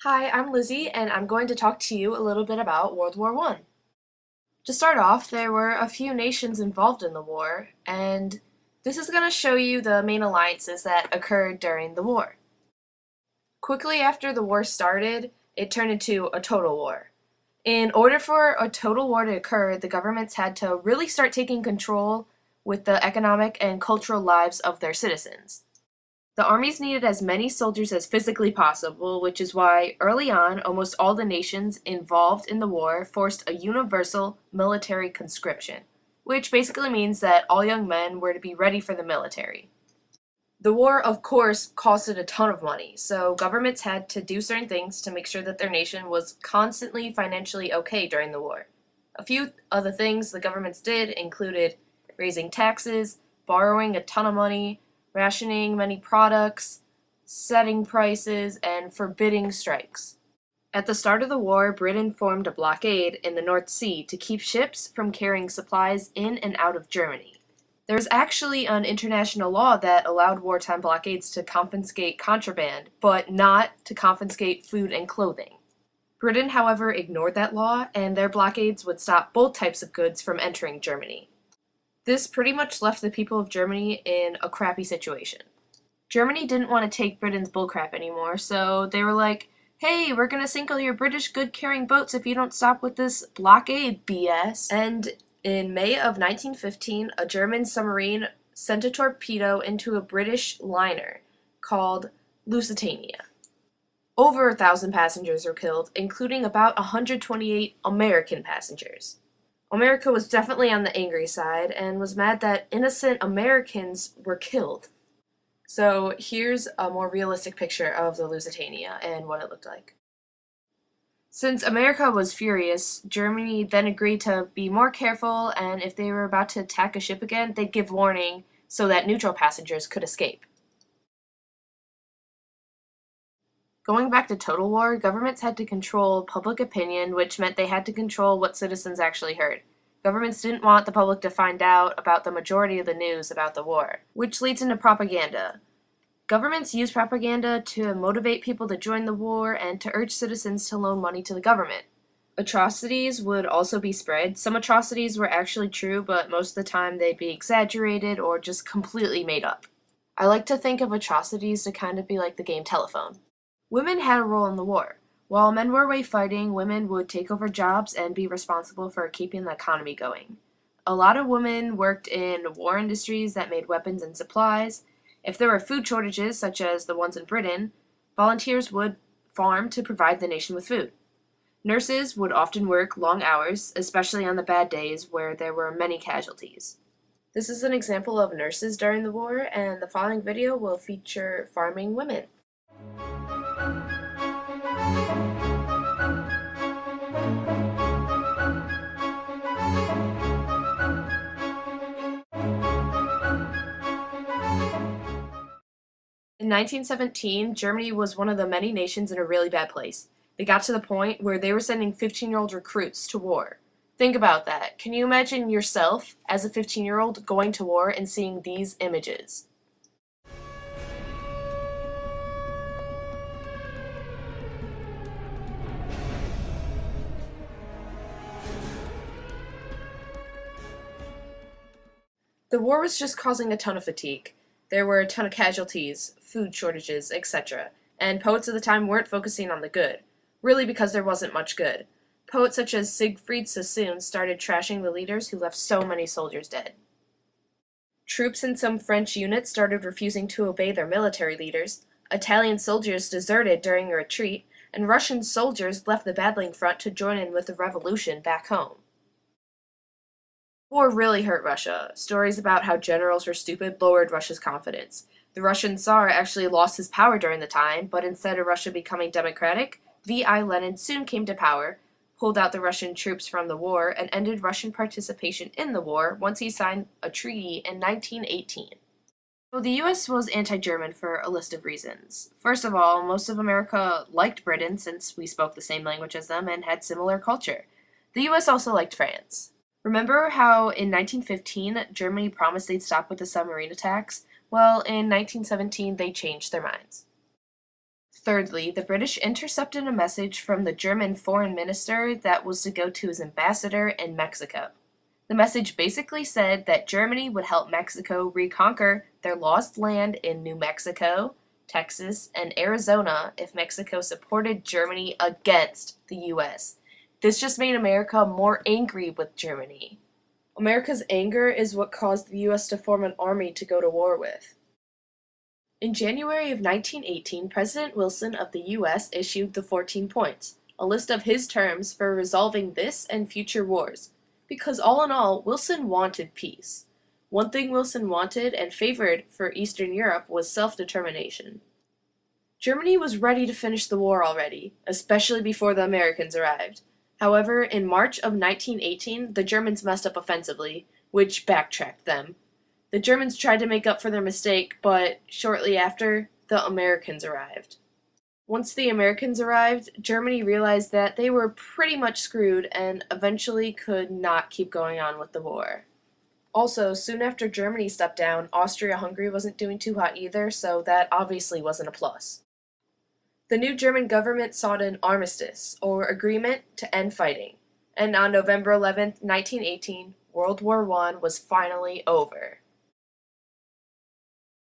Hi, I'm Lizzie, and I'm going to talk to you a little bit about World War I. To start off, there were a few nations involved in the war, and this is going to show you the main alliances that occurred during the war. Quickly after the war started, it turned into a total war. In order for a total war to occur, the governments had to really start taking control with the economic and cultural lives of their citizens. The armies needed as many soldiers as physically possible, which is why, early on, almost all the nations involved in the war forced a universal military conscription, which basically means that all young men were to be ready for the military. The war, of course, costed a ton of money, so governments had to do certain things to make sure that their nation was constantly financially okay during the war. A few of the things the governments did included raising taxes, borrowing a ton of money, rationing many products, setting prices, and forbidding strikes. At the start of the war, Britain formed a blockade in the North Sea to keep ships from carrying supplies in and out of Germany. There's actually an international law that allowed wartime blockades to confiscate contraband, but not to confiscate food and clothing. Britain, however, ignored that law, and their blockades would stop both types of goods from entering Germany. This pretty much left the people of Germany in a crappy situation. Germany didn't want to take Britain's bullcrap anymore, so they were like, hey, we're gonna sink all your British good-carrying boats if you don't stop with this blockade BS. And in May of 1915, a German submarine sent a torpedo into a British liner called Lusitania. Over 1,000 passengers were killed, including about 128 American passengers. America was definitely on the angry side and was mad that innocent Americans were killed. So here's a more realistic picture of the Lusitania and what it looked like. Since America was furious, Germany then agreed to be more careful, and if they were about to attack a ship again, they'd give warning so that neutral passengers could escape. Going back to total war, governments had to control public opinion, which meant they had to control what citizens actually heard. Governments didn't want the public to find out about the majority of the news about the war, which leads into propaganda. Governments use propaganda to motivate people to join the war and to urge citizens to loan money to the government. Atrocities would also be spread. Some atrocities were actually true, but most of the time they'd be exaggerated or just completely made up. I like to think of atrocities to kind of be like the game Telephone. Women had a role in the war. While men were away fighting, women would take over jobs and be responsible for keeping the economy going. A lot of women worked in war industries that made weapons and supplies. If there were food shortages, such as the ones in Britain, volunteers would farm to provide the nation with food. Nurses would often work long hours, especially on the bad days where there were many casualties. This is an example of nurses during the war, and the following video will feature farming women. In 1917, Germany was one of the many nations in a really bad place. They got to the point where they were sending 15-year-old recruits to war. Think about that. Can you imagine yourself as a 15-year-old going to war and seeing these images? The war was just causing a ton of fatigue. There were a ton of casualties, food shortages, etc., and poets of the time weren't focusing on the good, really because there wasn't much good. Poets such as Siegfried Sassoon started trashing the leaders who left so many soldiers dead. Troops in some French units started refusing to obey their military leaders, Italian soldiers deserted during a retreat, and Russian soldiers left the battling front to join in with the revolution back home. War really hurt Russia. Stories about how generals were stupid lowered Russia's confidence. The Russian Tsar actually lost his power during the time, but instead of Russia becoming democratic, V.I. Lenin soon came to power, pulled out the Russian troops from the war, and ended Russian participation in the war once he signed a treaty in 1918. So the US was anti-German for a list of reasons. First of all, most of America liked Britain since we spoke the same language as them and had similar culture. The US also liked France. Remember how in 1915 Germany promised they'd stop with the submarine attacks? Well, in 1917 they changed their minds. Thirdly, the British intercepted a message from the German foreign minister that was to go to his ambassador in Mexico. The message basically said that Germany would help Mexico reconquer their lost land in New Mexico, Texas, and Arizona if Mexico supported Germany against the US. This just made America more angry with Germany. America's anger is what caused the US to form an army to go to war with. In January of 1918, President Wilson of the US issued the 14 Points, a list of his terms for resolving this and future wars. Because all in all, Wilson wanted peace. One thing Wilson wanted and favored for Eastern Europe was self-determination. Germany was ready to finish the war already, especially before the Americans arrived. However, in March of 1918, the Germans messed up offensively, which backtracked them. The Germans tried to make up for their mistake, but shortly after, the Americans arrived. Once the Americans arrived, Germany realized that they were pretty much screwed and eventually could not keep going on with the war. Also, soon after Germany stepped down, Austria-Hungary wasn't doing too hot either, so that obviously wasn't a plus. The new German government sought an armistice, or agreement to end fighting, and on November 11, 1918, World War I was finally over.